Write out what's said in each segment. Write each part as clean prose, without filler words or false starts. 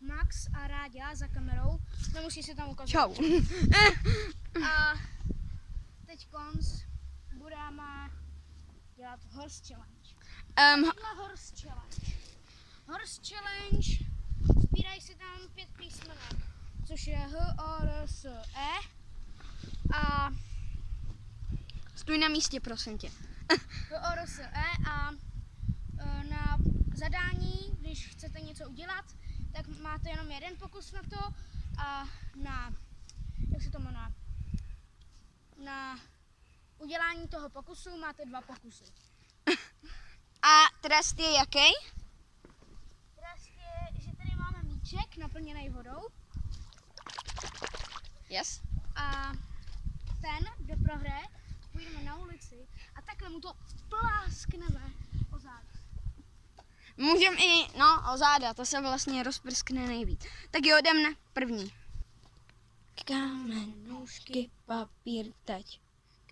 Max a Ráďa za kamerou. Nemusí se tam ukazovat. Čau. A teď budeme dělat Horse Challenge. Horse Challenge. Horse Challenge. Sbírají si tam 5 písmenek, což je H, O, R, S, E. A Stůj na místě, prosím tě. H, O, R, S, E a na zadání, když chcete něco udělat, tak máte jenom jeden pokus na to a jak se to jmenuje, na udělání toho pokusu máte 2 pokusy. A trest je jaký? Trest je, že tady máme míček naplněný vodou. Yes. A ten, kdo prohraje, půjdeme na ulici a takhle mu to pláskneme o záda. Můžem i, o záda, to se vlastně rozprskne nejvíc. Tak jo, jdem na první. Kámen, nůžky, papír, teď.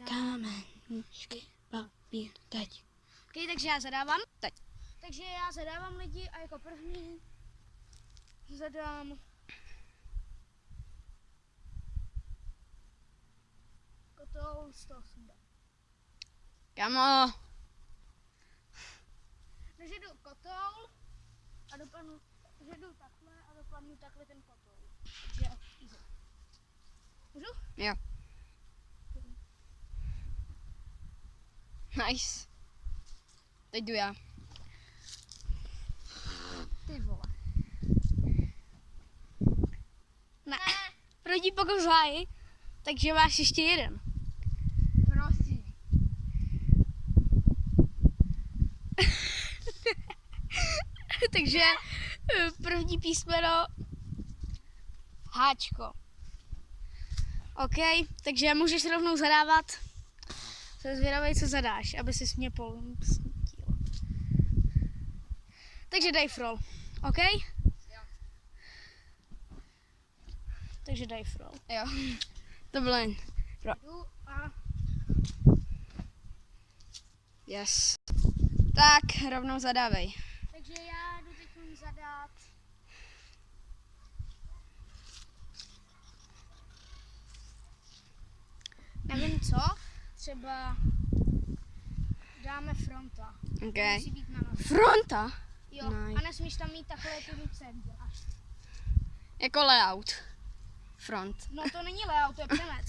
Kámen, nůžky, papír, teď. Ok, takže já zadávám. Teď. Takže já zadávám lidi a jako první zadám kotoul 180. Kamo. Takže jdu kotoul a dopadnu, že jdu takhle a dopadnu takhle ten kotoul. Takže easy. Můžu? Jo. Nice. Teď jdu já. Ty vole. Ne. První pokus hájí, takže máš ještě jeden. Prosím. Takže první písmeno Háčko. OK, takže můžeš rovnou zadávat. Jsem zvědavý, co zadáš, aby si mě pomstil. Takže daj roll, OK? Jo. Takže daj roll. Jo. To bylo jen. Jdu a Yes. Tak, rovnou zadávej. takže já jdu teď zadat. Nevím co, třeba dáme fronta. OK. Musí být na noze. Fronta? Jo, Nice. a nesmíš tam mít takhle ty ruce. Jako layout. Front. No to není layout, to je přemet.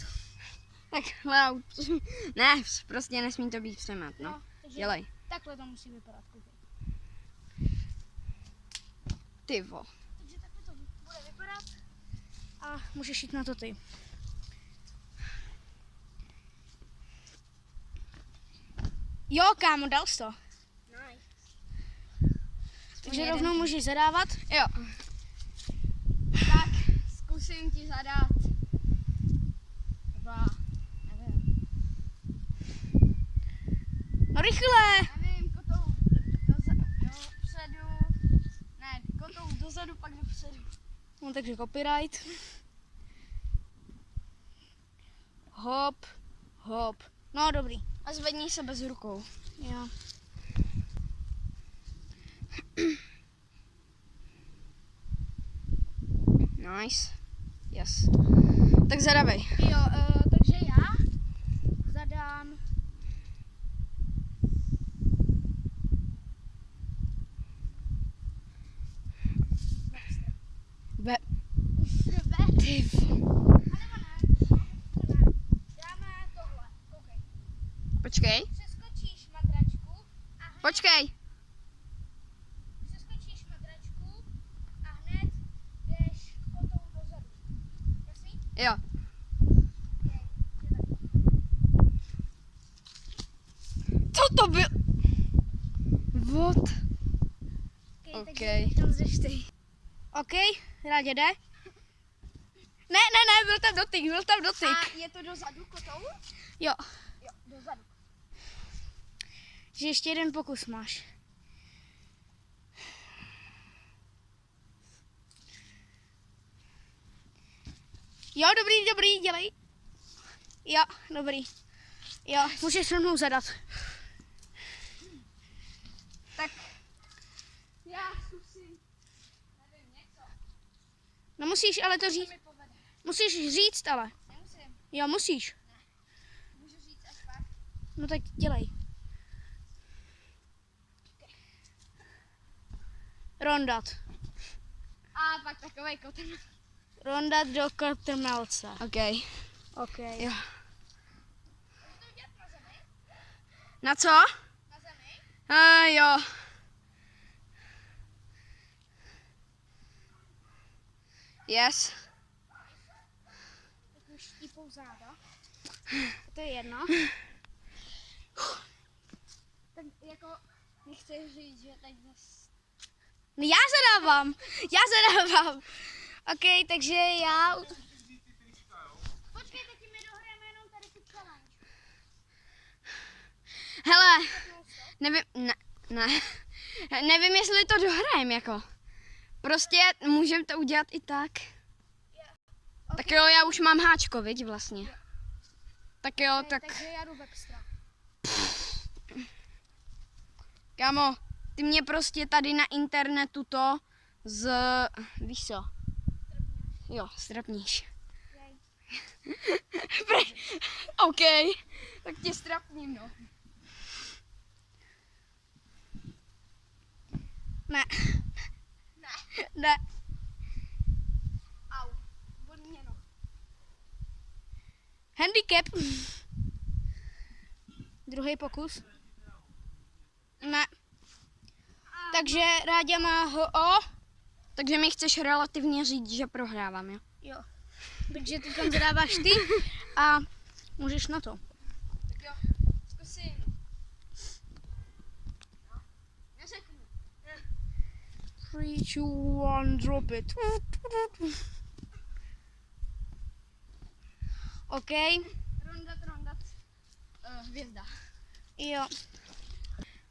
Tak layout. Ne, prostě nesmí to být přemat, no. Takže Dělej. takhle to musí vypadat. Koukej. Ty vo. Takže takhle to bude vypadat. A můžeš jít na to ty. Jo, kámo, dal jsi to. Nice. Takže rovnou můžeš zadávat. Jo. Tak, zkusím ti zadat. Třeba, nevím. No rychle. Nevím, kotou dopředu. Ne, kotou dozadu, pak dopředu. No takže copyright. Hop, hop. No dobrý. A zvedni se bez rukou. Jo. Nice. Yes. Tak zadávej. Jo, takže já zadám Ve. Ty. Dáme tohle, koukej. Počkej. Přeskočíš madračku a hned, Počkej. přeskočíš madračku a hned jdeš kotou dozadu. Jasný? Jo. Co to byl? What? Okay, Okay. takže tam jdeš ty. OK, Rádě jde. Ne, byl tam dotyk. A je to dozadu kotou? Jo. Jo, dozadu. Že ještě jeden pokus máš. Jo, dobrý, dělej. Jo, dobrý. Jo, můžeš rovnou zadat. Tak já zkusím, nevím, něco. No musíš ale to říct. mi povede. Musíš říct ale. Nemusím. Jo, musíš. Můžu říct až pak. No tak dělej. Rondat. A pak takovej koten. Rondat do kotrmelce. OK. OK. Jo. Můžeš to udělat na zemi? Na co? Na zemi? Jo. Yes. Tak mi štípou záda. To je jedno. Tak jako nechceš říct, že teď zase... No já zadávám. OK, takže já... Počkejte, tím mi dohrajeme jenom tady tu challenge. Hele, nevím, jestli to dohrajem, jako. Prostě můžeme to udělat i tak. Tak jo, já už mám háčko, viď, vlastně. Tak jo, Okay, tak, takže já jdu v extra. kámo, ty mě prostě tady na internetu to víš co? Jo, strapníš. Jej. OK, tak tě strapním, no. Ne. Ne. Au. Bolí mě, no. Handicap. Druhý pokus. Ne. Takže Ráďa má HO. Takže mi chceš relativně říct, že prohrávám, jo? Jo. Takže ty tam zadáváš ty a můžeš na to. Tak jo, zkusím. No, neřeknu. 3, 2, 1, drop it. OK. Rondat. Hvězda. Jo.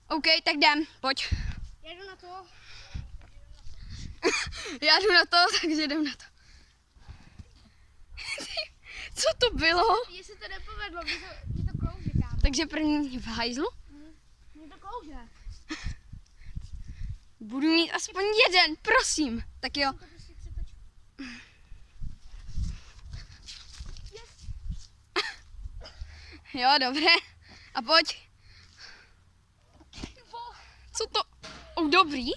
OK, tak jdem, pojď. Já jdu na to. Já jdu na to, takže jdem na to. Co to bylo? Mně se to nepovedlo, mě to klouže, kámo. Takže první v hajzlu. Mě to klouže. Budu mít aspoň jeden, prosím. Tak jo. To prostě přetočím. Jo, dobré. A pojď. Co to? Dobrý.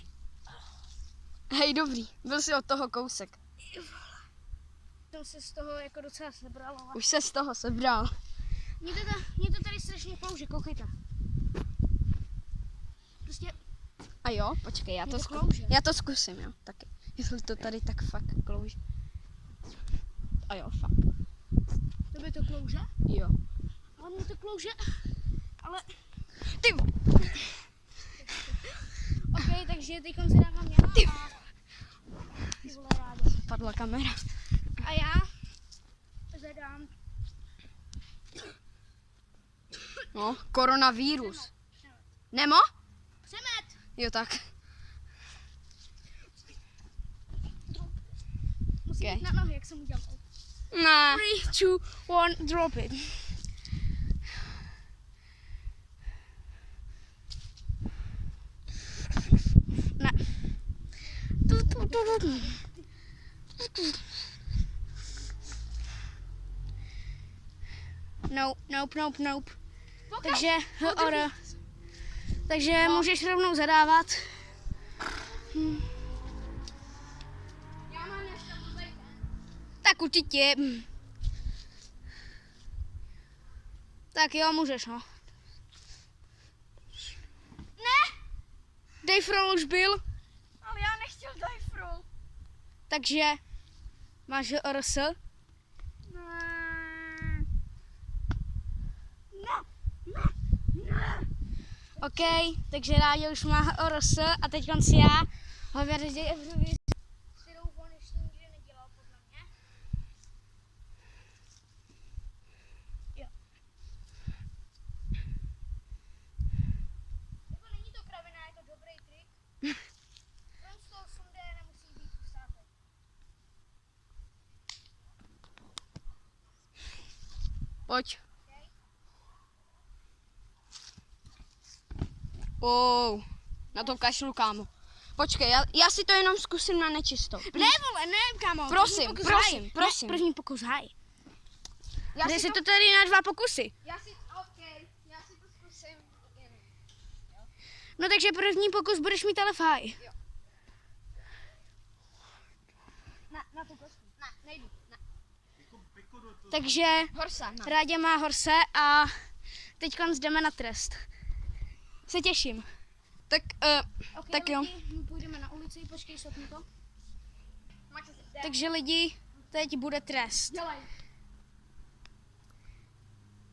Hej, dobrý. Byl jsi od toho kousek. To se z toho jako docela sebralo. Už se z toho sebral. Mě to tady strašně klouže, koukejte. Prostě A jo, počkej, Mě to klouže. já to zkusím, jo, taky. Jestli to tady tak fakt klouže. A jo, fakt. tebe to klouže, Jo. ale mě to klouže, ale Ty, OK, takže teď zadávám já a ty vole Ráďa. padla kamera. A já zadám No, koronavírus. Nemo? Přemet. Jo, tak. Musím Ok. jít na nohy, jak jsem udělal. Ne. 3, 2, 1, drop it. Ne. Nope. Takže, takže můžeš rovnou zadávat. Já mám dneska blbej den. Tak určitě. Tak jo, můžeš, no. Ne, Dave Roll už byl, ale já nechtěl dive roll. takže máš RS. OK, takže Ráďa už má RS a teď si já ho vyřadím Evrovizi, kterou on ještě nikdy nedělal, podle mě. Jo. Jako není to kravina, je to dobrý trik. On z toho sunde nemusí být usátej. Pojď. Okay? Na to kašlu, kámo. Počkej, já si to jenom zkusím na nečisto. Ne, vole, ne, kámo. Prosím, první pokus prosím, haj. prosím. Ne, první pokus haj. Já Jde si si to, to tady na 2 pokusy. já si to zkusím. No takže první pokus budeš mít ale v haj. Na tu kostku. Ne, nejdu. Ne. Takže Horsa, no. Rádě má horse a teď jdeme na trest. Se těším. Tak, tak jo. Lidi, půjdeme na ulici, počkej, stopni to. Takže lidi, teď bude trest. Dělej.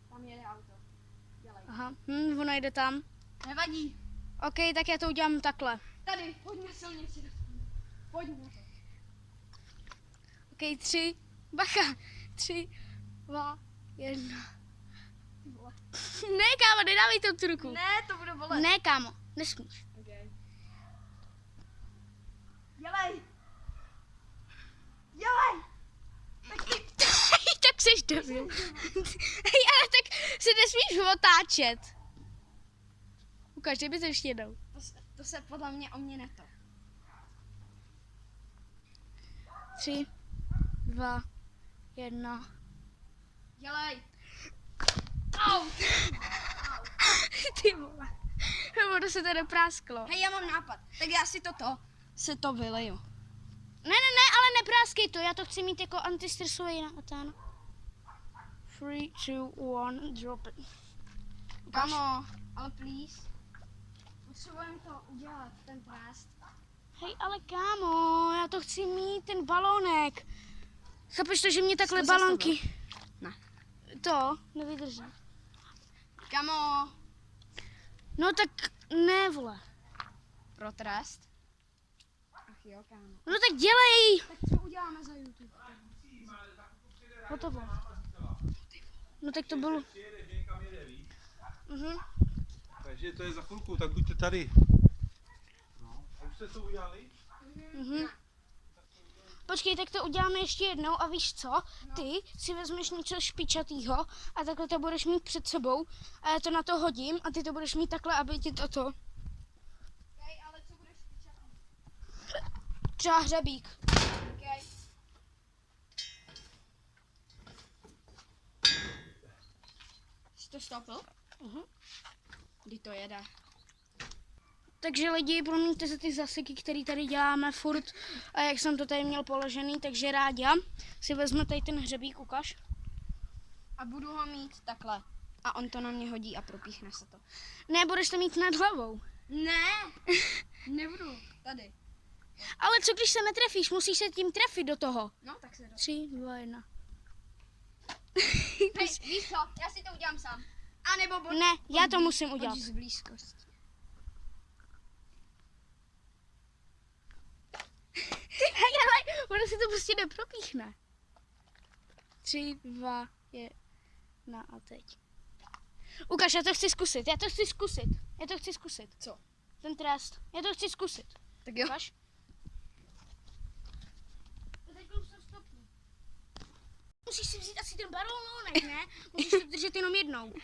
Tam jede auto. Dělej. Aha, ono jde tam. Nevadí. OK, tak já to udělám takhle. Tady, pojďme silnici. Pojďme. OK, 3, bacha, 3, 2, 1. Ne, kámo, nedávej tam tu ruku. Ne, to bude bolet. Ne, kámo, nesmíš. Okay. Dělej. Dělej. Tak seš debil. Hej, ale tak si nesmíš otáčet. Ukaž, by to ještě jednou. To se podle mě o mě neto. 3, 2, 1. Dělej. Au! Ty vole. Ono se to neprásklo. Hej, já mám nápad. Tak já si se to vyleju. Ne, ale nepráskej to, já to chci mít jako antistresový na ten. 3, 2, 1, drop it. Kamo, ale please. Potřebujeme to udělat, ten trest. Hej, ale kámo, já to chci mít, ten balónek. Chápeš to, že mě takhle Jsi to balonky... Ne. To nevydrží. Kamo, No tak ne, vole. pro trest. Ach jo, kámo. No tak dělej. Tak co uděláme za YouTube? Hotovo. No tak to bylo. Mhm. Takže to je za chvilku, tak buďte tady. No. A už jste to udělali? Mhm. Počkej, tak to uděláme ještě jednou a víš co? Ty si vezmeš něco špičatýho a takhle to budeš mít před sebou a já to na to hodím a ty to budeš mít takhle, aby ti toto. Okay, ale co budeš pičat? Třeba hřebík. Okay. Jsi to stopil? Mhm. Kdy to jede? Takže lidi, promiňte za ty zaseky, které tady děláme furt a jak jsem to tady měl položený, takže Ráďa si vezme tady ten hřebík, ukaž. A budu ho mít takhle. A on to na mě hodí a propíchne se to. Ne, budeš to mít nad hlavou. Ne, nebudu. Tady. Ale co když se netrefíš, musíš se tím trefit do toho. No, tak se 3, 2, 1. Hej, víš co, já si to udělám sám. A nebo Ne, já to musím udělat. z blízkosti. Hej, ale ono se to prostě nepropíchne. 3, 2, 1 a teď. Ukaž, já to chci zkusit. Co? Ten trest. Já to chci zkusit. Tak jo. Ukaž. Musíš si vzít asi ten balónek, ne? Musíš to držet jenom jednou.